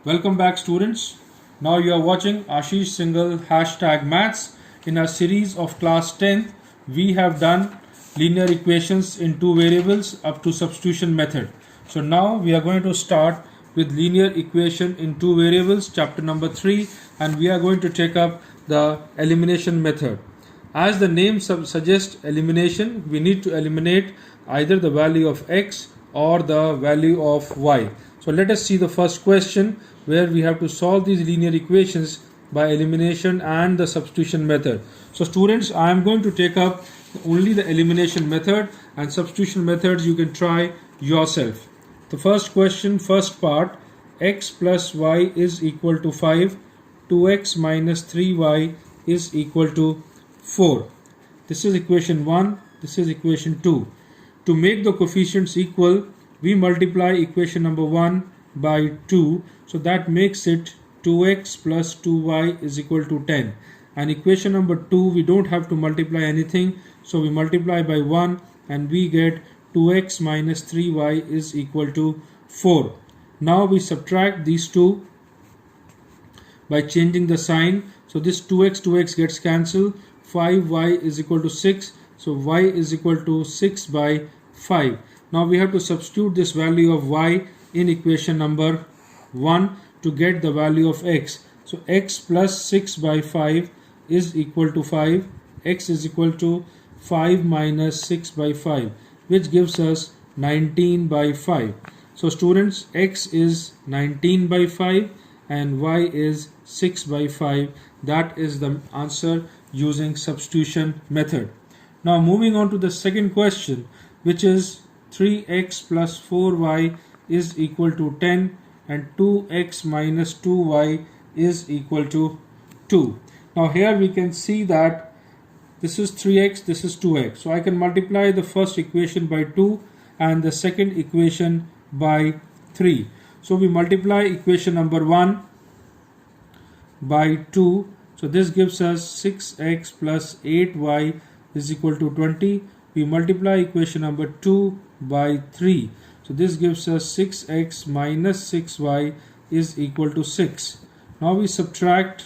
Welcome back, students. Now you are watching Ashish Singhal #maths. In our series of class 10, we have done linear equations in two variables up to substitution method. So now we are going to start with linear equation in two variables, chapter number 3, and we are going to take up the elimination method. As the name suggests, elimination, we need to eliminate either the value of x or the value of y. So let us see the first question, where we have to solve these linear equations by elimination and the substitution method. So students, I am going to take up only the elimination method, and substitution methods you can try yourself. The first question, first part, x plus y is equal to 5, 2x minus 3y is equal to 4. This is equation 1, this is equation 2. To make the coefficients equal, we multiply equation number 1 by 2, so that makes it 2x plus 2y is equal to 10. And equation number 2, we don't have to multiply anything, so we multiply by 1 and we get 2x minus 3y is equal to 4. Now we subtract these two by changing the sign. So this 2x gets cancelled. 5y is equal to 6. So y is equal to 6 by 5. Now we have to substitute this value of y in equation number 1 to get the value of x. So x plus 6 by 5 is equal to 5. X is equal to 5 minus 6 by 5, which gives us 19 by 5. So students, x is 19 by 5 and y is 6 by 5. That is the answer using substitution method. Now moving on to the second question, which is 3x plus 4y is equal to 10 and 2x minus 2y is equal to 2. Now here we can see that this is 3x, this is 2x. So I can multiply the first equation by 2 and the second equation by 3. So we multiply equation number 1 by 2. So this gives us 6x plus 8y is equal to 20. We multiply equation number 2 by 3. So this gives us 6x minus 6y is equal to 6. Now we subtract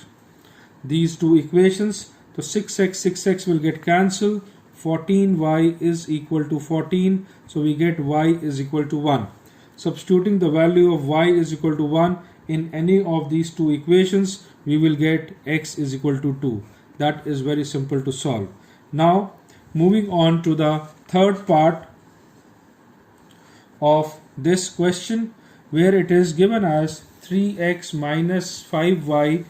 these two equations. So 6x will get cancelled. 14y is equal to 14. So we get y is equal to 1. Substituting the value of y is equal to 1 in any of these two equations, we will get x is equal to 2. That is very simple to solve. Now moving on to the third part of this question, where it is given as 3x minus 5y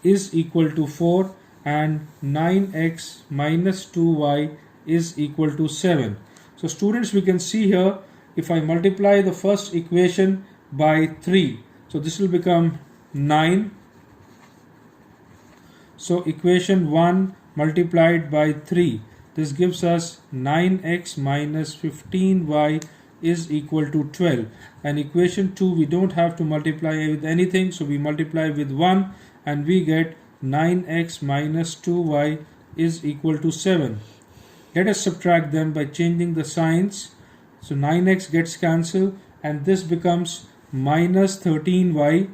is equal to 4 and 9x minus 2y is equal to 7. So students, we can see here, if I multiply the first equation by 3, so this will become 9. So equation 1 multiplied by 3, this gives us 9x minus 15y is equal to 12. And equation 2, we don't have to multiply with anything, so we multiply with 1 and we get 9x minus 2y is equal to 7. Let us subtract them by changing the signs. So 9x gets cancelled and this becomes minus 13y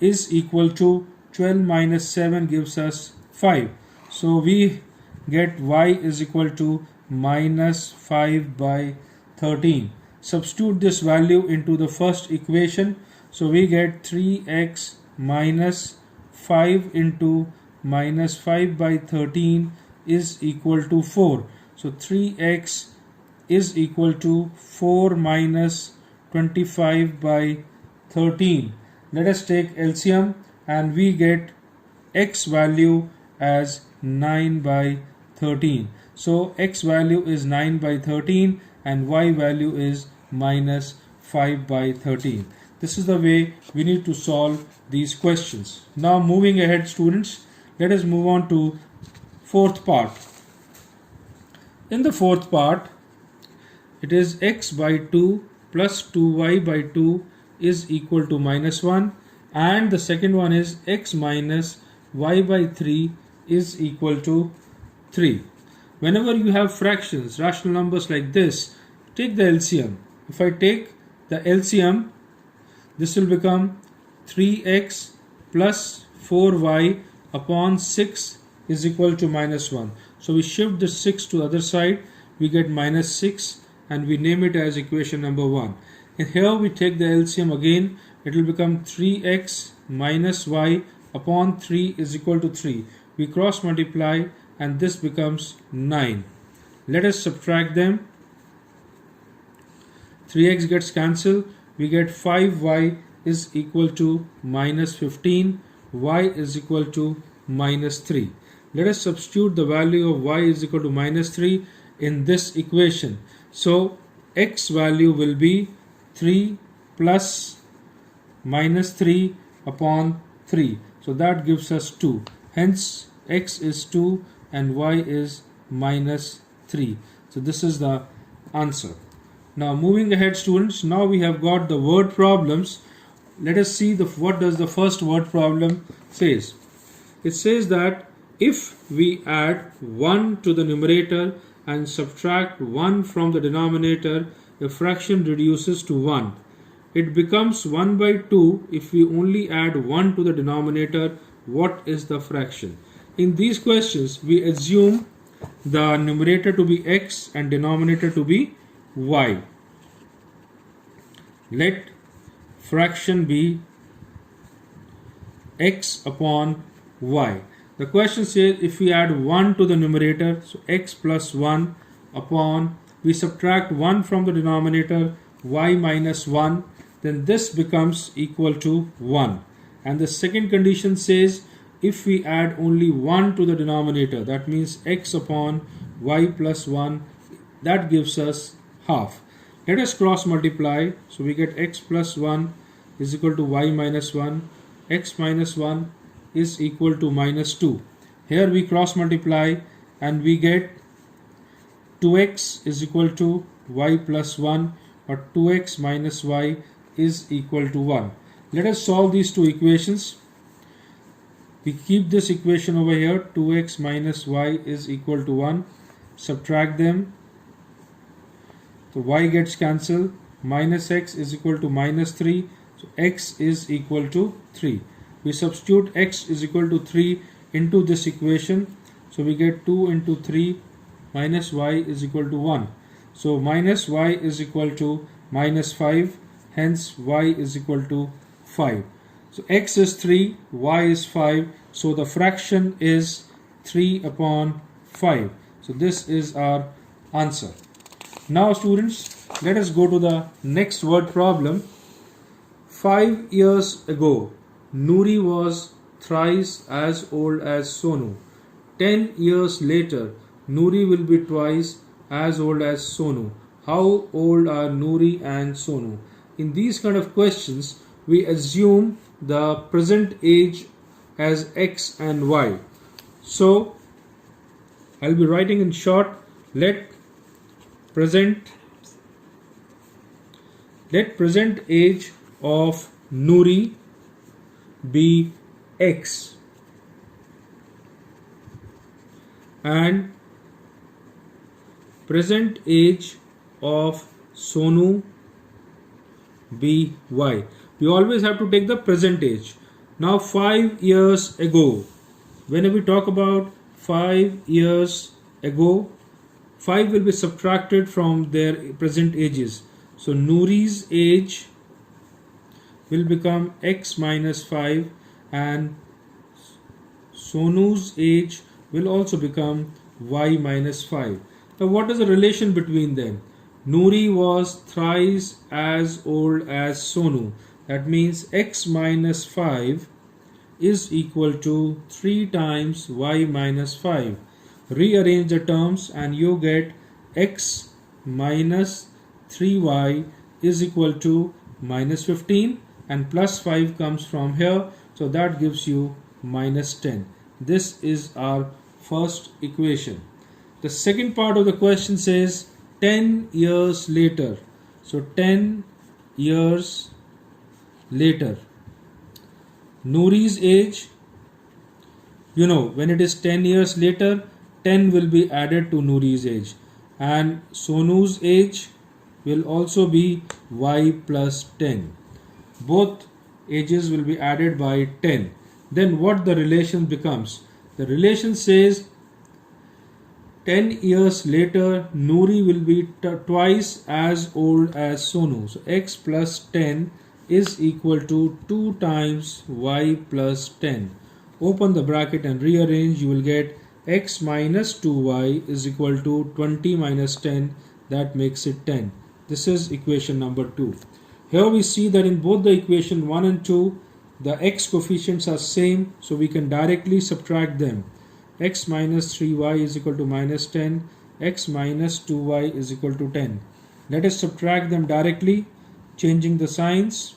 is equal to 12 minus 7 gives us 5. So we get y is equal to minus 5 by 13. Substitute this value into the first equation. So we get 3x minus 5 into minus 5 by 13 is equal to 4. So 3x is equal to 4 minus 25 by 13. Let us take LCM and we get x value as 9 by 13. So x value is 9 by 13 and y value is minus 5 by 13. This is the way we need to solve these questions. Now moving ahead, students, let us move on to fourth part. In the fourth part, it is x by 2 plus 2y by 2 is equal to minus 1, and the second one is x minus y by 3 is equal to 3. Whenever you have fractions, rational numbers like this, take the LCM. If I take the LCM, this will become 3x plus 4y upon 6 is equal to minus 1. So we shift the 6 to the other side, we get minus 6 and we name it as equation number 1. And here we take the LCM again, it will become 3x minus y upon 3 is equal to 3. We cross multiply and this becomes 9. Let us subtract them. 3x gets cancelled, we get 5y is equal to minus 15, y is equal to minus 3. Let us substitute the value of y is equal to minus 3 in this equation. So x value will be 3 plus minus 3 upon 3. So that gives us 2. Hence x is 2 and y is minus 3. So this is the answer. Now moving ahead students, now we have got the word problems. Let us see what does the first word problem says. It says that if we add 1 to the numerator and subtract 1 from the denominator, a fraction reduces to 1. It becomes 1 by 2 if we only add 1 to the denominator. What is the fraction? In these questions, we assume the numerator to be x and denominator to be y. Let fraction be x upon y. The question says if we add 1 to the numerator, so x plus 1 upon, we subtract 1 from the denominator, y minus 1, then this becomes equal to 1. And the second condition says if we add only 1 to the denominator, that means x upon y plus 1, that gives us half. Let us cross multiply. So we get x plus 1 is equal to y minus 1, x minus 1 is equal to minus 2. Here we cross multiply and we get 2x is equal to y plus 1, or 2x minus y is equal to 1. Let us solve these two equations. We keep this equation over here, 2x minus y is equal to 1. Subtract them. So y gets cancelled. Minus x is equal to minus 3. So x is equal to 3. We substitute x is equal to 3 into this equation. So we get 2 into 3 minus y is equal to 1. So minus y is equal to minus 5. Hence y is equal to 5. So x is 3, y is 5. So the fraction is 3 upon 5. So this is our answer. Now students, let us go to the next word problem. 5 years ago, Noori was thrice as old as Sonu. 10 years later, Noori will be twice as old as Sonu. How old are Noori and Sonu? In these kind of questions, we assume the present age as x and y. So I'll be writing in short, let present age of Noori be x and present age of Sonu be y. We always have to take the present age. Now 5 years ago, whenever we talk about 5 years ago, 5 will be subtracted from their present ages. So Noori's age will become x minus 5 and Sonu's age will also become y minus 5. Now what is the relation between them? Noori was thrice as old as Sonu. That means x minus 5 is equal to 3 times y minus 5. Rearrange the terms and you get x minus 3y is equal to minus 15 and plus 5 comes from here. So that gives you minus 10. This is our first equation. The second part of the question says 10 years later. So 10 years later. Noori's age, when it is 10 years later, 10 will be added to Noori's age. And Sonu's age will also be y plus 10. Both ages will be added by 10. Then what the relation becomes? The relation says 10 years later, Noori will be twice as old as Sonu. So x plus 10 is equal to 2 times y plus 10. Open the bracket and rearrange. You will get x minus 2y is equal to 20 minus 10. That makes it 10. This is equation number 2. Here we see that in both the equation 1 and 2, the x coefficients are same. So we can directly subtract them. X minus 3y is equal to minus 10. X minus 2y is equal to 10. Let us subtract them directly, changing the signs.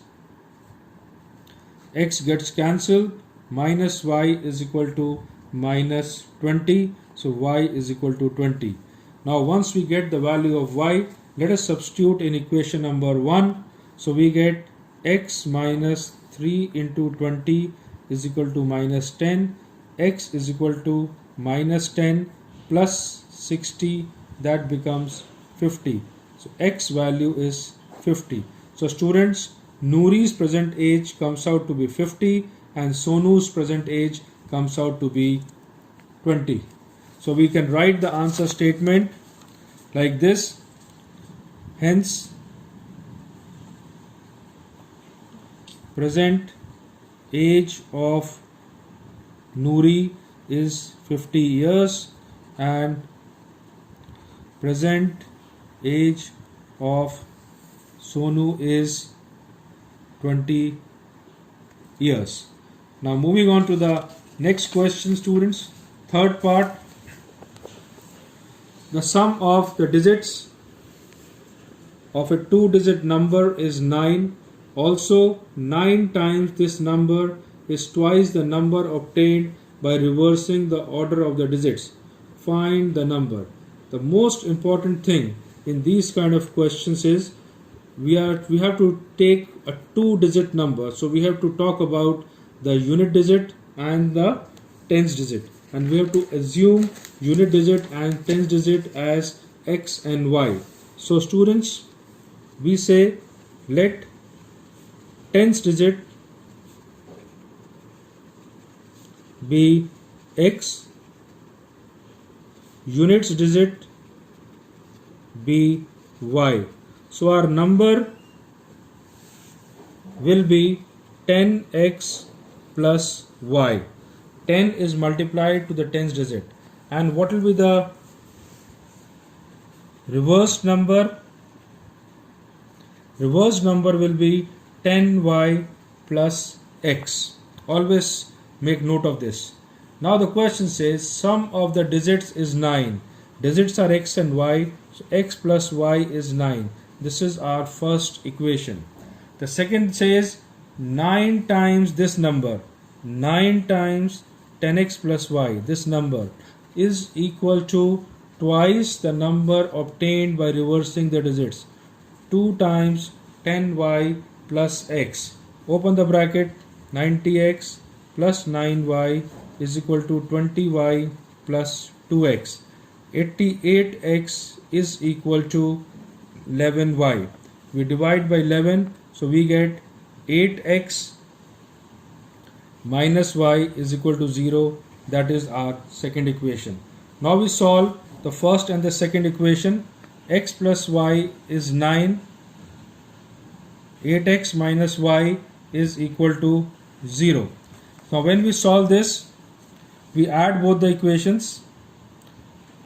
X gets cancelled. Minus y is equal to minus 20. So y is equal to 20. Now once we get the value of y, let us substitute in equation number 1. So we get x minus 3 into 20 is equal to minus 10. X is equal to minus 10 plus 60, that becomes 50. So x value is 50. So students, Noori's present age comes out to be 50 and Sonu's present age comes out to be 20. So we can write the answer statement like this. Hence, present age of Noori is 50 years and present age of Sonu is 20 years. Now moving on to the next question, students. Third part. The sum of the digits of a 2-digit number is 9. Also, 9 times this number is twice the number obtained by reversing the order of the digits. Find the number. The most important thing in these kind of questions is we have to take a 2-digit number. So we have to talk about the unit digit and the tens digit, and we have to assume unit digit and tens digit as x and y. So students, we say let tens digit be x, units digit be y. So our number will be 10x plus y. 10 is multiplied to the tens digit. And what will be the reverse number? Reverse number will be 10y plus x. Always make note of this. Now the question says sum of the digits is 9. Digits are x and y. So x plus y is 9. This is our first equation. The second says 9 times this number. 9 times 10x plus y. This number is equal to twice the number obtained by reversing the digits. 2 times 10y plus x. Open the bracket. 90x plus 9y is equal to 20y plus 2x. 88x is equal to 11y. We divide by 11, so we get 8x minus y is equal to 0. That is our second equation. Now we solve the first and the second equation. X plus y is 9. 8x minus y is equal to 0. Now when we solve this, we add both the equations.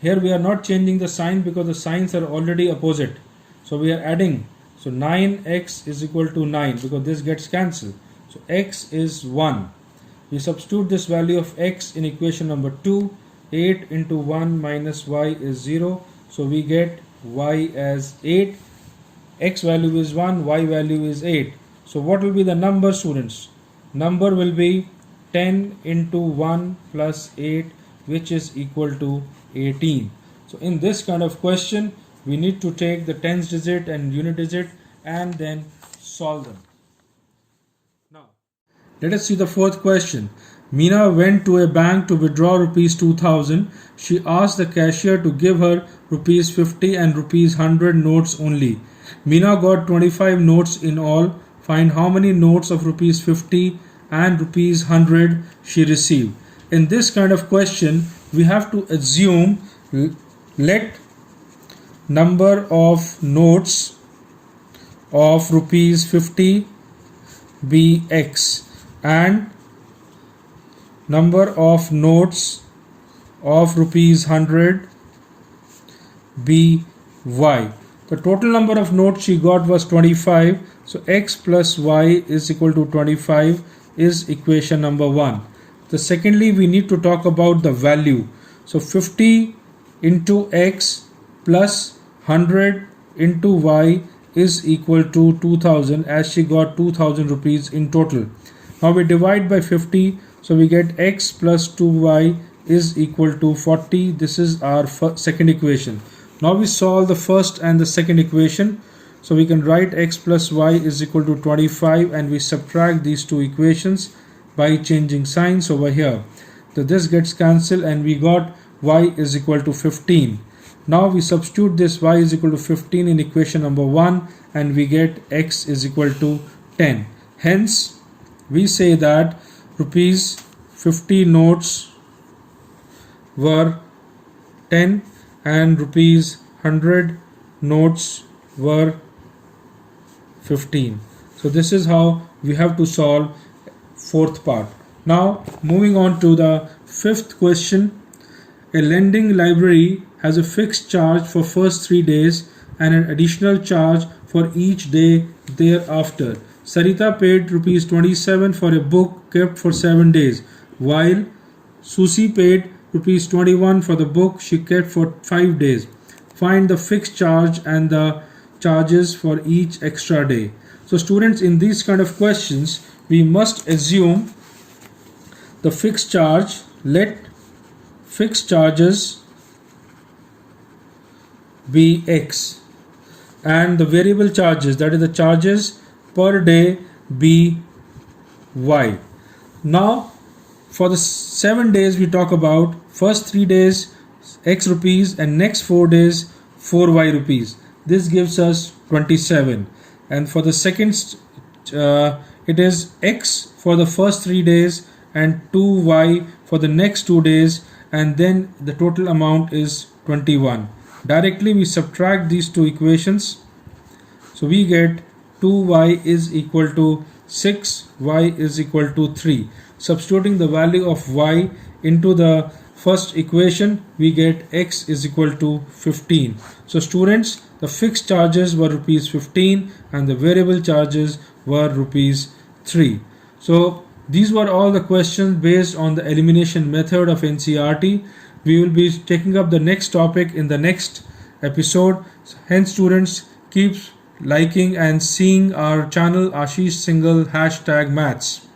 Here we are not changing the sign because the signs are already opposite. So we are adding. So 9x is equal to 9 because this gets cancelled. So x is 1. We substitute this value of x in equation number 2. 8 into 1 minus y is 0. So we get y as 8. X value is 1, y value is 8. So what will be the number, students? Number will be 10 into 1 plus 8, which is equal to 18. So in this kind of question, we need to take the tens digit and unit digit and then solve them. Now, let us see the fourth question. Meena went to a bank to withdraw rupees 2000. She asked the cashier to give her rupees 50 and rupees 100 notes only. Meena got 25 notes in all. find how many notes of rupees 50 and rupees 100 she received. In this kind of question, we have to assume let number of notes of rupees 50 be x and number of notes of rupees 100 be y. The total number of notes she got was 25. So x plus y is equal to 25 is equation number 1. Secondly, we need to talk about the value. So 50 into x plus 100 into y is equal to 2000, as she got 2000 rupees in total. Now we divide by 50, so we get x plus 2y is equal to 40. This is our second equation. Now we solve the first and the second equation. So we can write x plus y is equal to 25 and we subtract these two equations by changing signs over here. So this gets cancelled and we got y is equal to 15. Now we substitute this y is equal to 15 in equation number 1 and we get x is equal to 10. Hence we say that rupees 50 notes were 10 and rupees 100 notes were 15. So this is how we have to solve fourth part. Now moving on to the fifth question. A lending library has a fixed charge for first 3 days and an additional charge for each day thereafter. Sarita paid rupees 27 for a book kept for 7 days, while Susie paid rupees 21 for the book she kept for 5 days. Find the fixed charge and the charges for each extra day. So students, in these kind of questions, we must assume the fixed charge. Let fixed charges be x and the variable charges, that is the charges per day, be y. Now for the 7 days we talk about, first 3 days x rupees and next 4 days 4y rupees. This gives us 27, and for the second it is x for the first 3 days and 2y for the next 2 days, and then the total amount is 21. Directly we subtract these two equations, so we get 2y is equal to 6, y is equal to 3. Substituting the value of y into the first equation, we get x is equal to 15. So students, the fixed charges were rupees 15 and the variable charges were rupees 3. So these were all the questions based on the elimination method of NCERT. We will be taking up the next topic in the next episode. Hence students, keep liking and seeing our channel Ashish Singhal #maths.